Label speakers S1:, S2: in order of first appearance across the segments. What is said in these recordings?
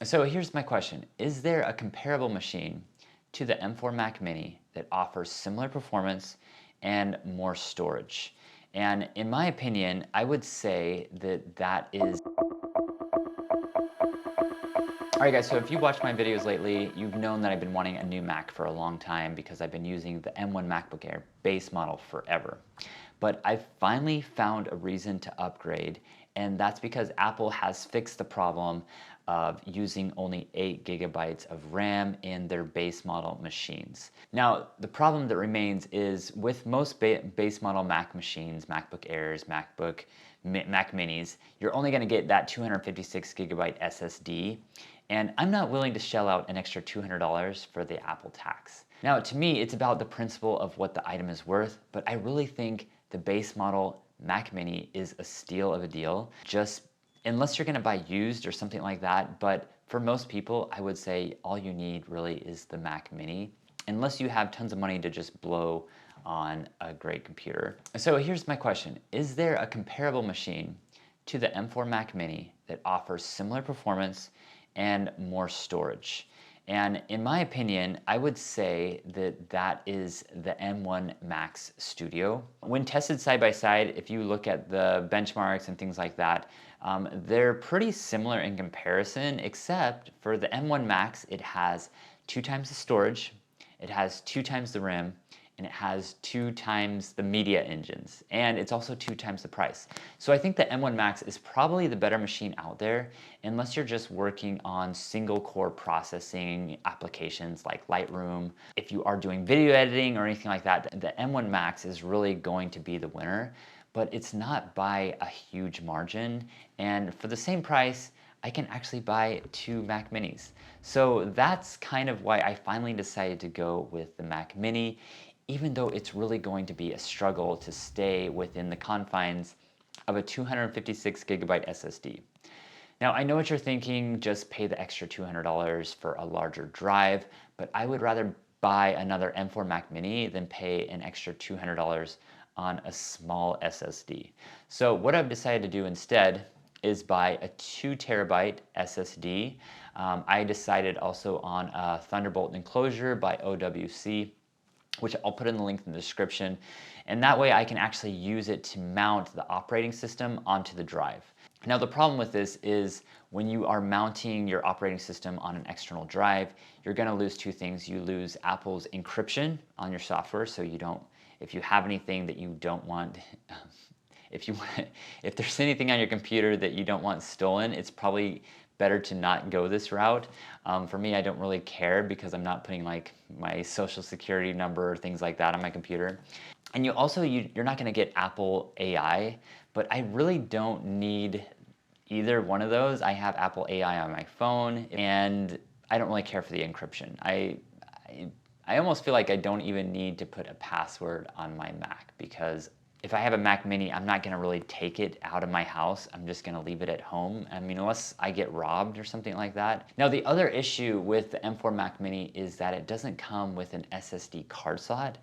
S1: So here's my question. Is there a comparable machine to the M4 Mac Mini that offers similar performance and more storage? And in my opinion, I would say that that is. Alright guys, so if you watched my videos lately, you've known that I've been wanting a new Mac for a long time because I've been using the M1 MacBook Air base model forever. But I finally found a reason to upgrade, and that's because Apple has fixed the problem of using only 8 gigabytes of RAM in their base model machines. Now, the problem that remains is with most base model Mac machines, MacBook Airs, Mac Minis, you're only going to get that 256 gigabyte SSD, and I'm not willing to shell out an extra $200 for the Apple tax. Now, to me, it's about the principle of what the item is worth, but I really think the base model Mac Mini is a steal of a deal, just unless you're going to buy used or something like that. But for most people, I would say all you need really is the Mac Mini, unless you have tons of money to just blow on a great computer. So here's my question. Is there a comparable machine to the M4 Mac Mini that offers similar performance and more storage? And in my opinion, I would say that that is the M1 Max Studio. When tested side by side, if you look at the benchmarks and things like that, they're pretty similar in comparison, except for the M1 Max, it has 2 times the storage, it has 2 times the RAM, and it has 2 times the media engines, and it's also 2 times the price. So I think the M1 Max is probably the better machine out there, unless you're just working on single core processing applications like Lightroom. If you are doing video editing or anything like that, the M1 Max is really going to be the winner, but it's not by a huge margin, and for the same price, I can actually buy 2 Mac Minis. So that's kind of why I finally decided to go with the Mac Mini, even though it's really going to be a struggle to stay within the confines of a 256 gigabyte SSD. Now, I know what you're thinking, just pay the extra $200 for a larger drive, but I would rather buy another M4 Mac Mini than pay an extra $200 on a small SSD. So what I've decided to do instead is buy a 2 terabyte SSD. I decided also on a Thunderbolt enclosure by OWC, which I'll put in the link in the description. And that way I can actually use it to mount the operating system onto the drive. Now the problem with this is when you are mounting your operating system on an external drive, you're gonna lose 2 things. You lose Apple's encryption on your software, so you don't, if you have anything that you don't want, if there's anything on your computer that you don't want stolen, it's probably better to not go this route. For me, I don't really care because I'm not putting like my social security number or things like that on my computer. And you're not gonna get Apple AI, but I really don't need either one of those. I have Apple AI on my phone, and I don't really care for the encryption. I almost feel like I don't even need to put a password on my Mac, because if I have a Mac Mini, I'm not gonna really take it out of my house. I'm just gonna leave it at home. I mean, unless I get robbed or something like that. Now, the other issue with the M4 Mac Mini is that it doesn't come with an SSD card slot.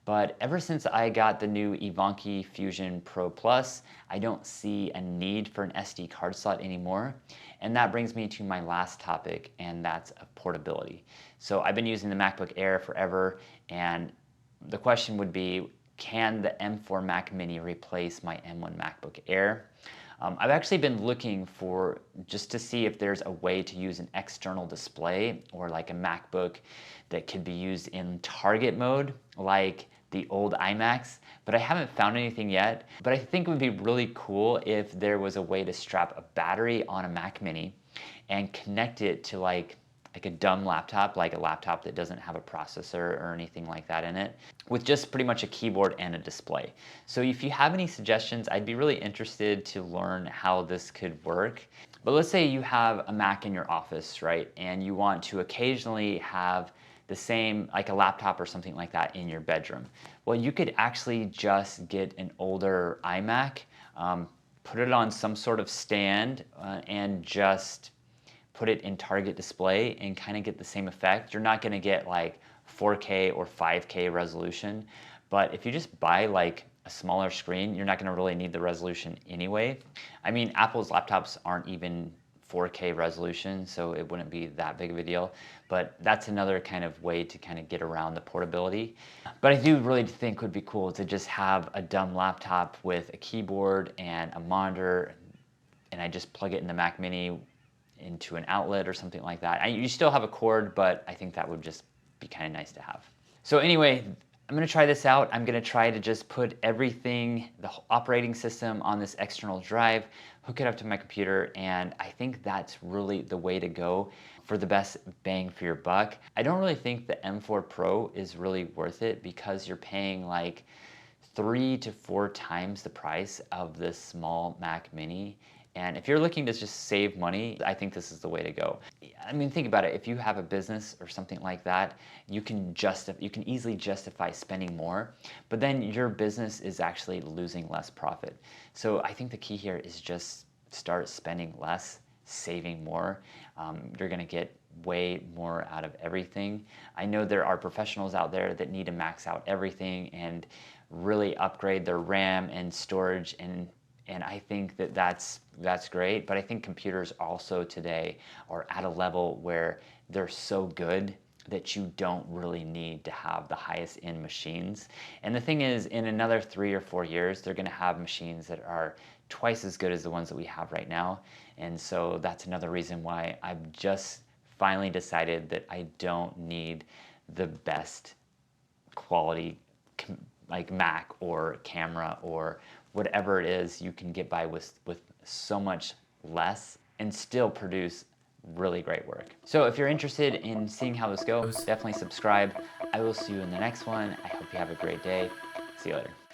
S1: But ever since I got the new Ivanki Fusion Pro Plus, I don't see a need for an SD card slot anymore. And that brings me to my last topic, and that's portability. So I've been using the MacBook Air forever, and the question would be, can the M4 Mac Mini replace my M1 MacBook Air? I've actually been looking for, just to see if there's a way to use an external display or like a MacBook that could be used in target mode, like the old iMacs, but I haven't found anything yet. But I think it would be really cool if there was a way to strap a battery on a Mac Mini and connect it to like a dumb laptop, like a laptop that doesn't have a processor or anything like that in it, with just pretty much a keyboard and a display. So if you have any suggestions, I'd be really interested to learn how this could work. But let's say you have a Mac in your office, right? And you want to occasionally have the same, like a laptop or something like that in your bedroom. Well, you could actually just get an older iMac, put it on some sort of stand, and just put it in target display and kind of get the same effect. You're not gonna get like 4K or 5K resolution, but if you just buy like a smaller screen, you're not gonna really need the resolution anyway. I mean, Apple's laptops aren't even 4K resolution, so it wouldn't be that big of a deal. But that's another kind of way to kind of get around the portability. But I do really think would be cool to just have a dumb laptop with a keyboard and a monitor, and I just plug it in the Mac Mini into an outlet or something like that. You still have a cord, but I think that would just be kind of nice to have. So anyway, I'm gonna try this out. I'm gonna try to just put everything, the operating system on this external drive, hook it up to my computer, and I think that's really the way to go for the best bang for your buck. I don't really think the M4 Pro is really worth it because you're paying like 3 to 4 times the price of this small Mac Mini. And if you're looking to just save money, I think this is the way to go. I mean, think about it. If you have a business or something like that, you can easily justify spending more, but then your business is actually losing less profit. So I think the key here is just start spending less, saving more. You're gonna get way more out of everything. I know there are professionals out there that need to max out everything and really upgrade their RAM and storage, and I think that that's great, but I think computers also today are at a level where they're so good that you don't really need to have the highest end machines. And the thing is, in another 3 or 4 years, they're gonna have machines that are twice as good as the ones that we have right now. And so that's another reason why I've just finally decided that I don't need the best quality like Mac or camera or whatever it is you can get by with so much less and still produce really great work. So if you're interested in seeing how this goes, definitely subscribe. I will see you in the next one. I hope you have a great day. See you later.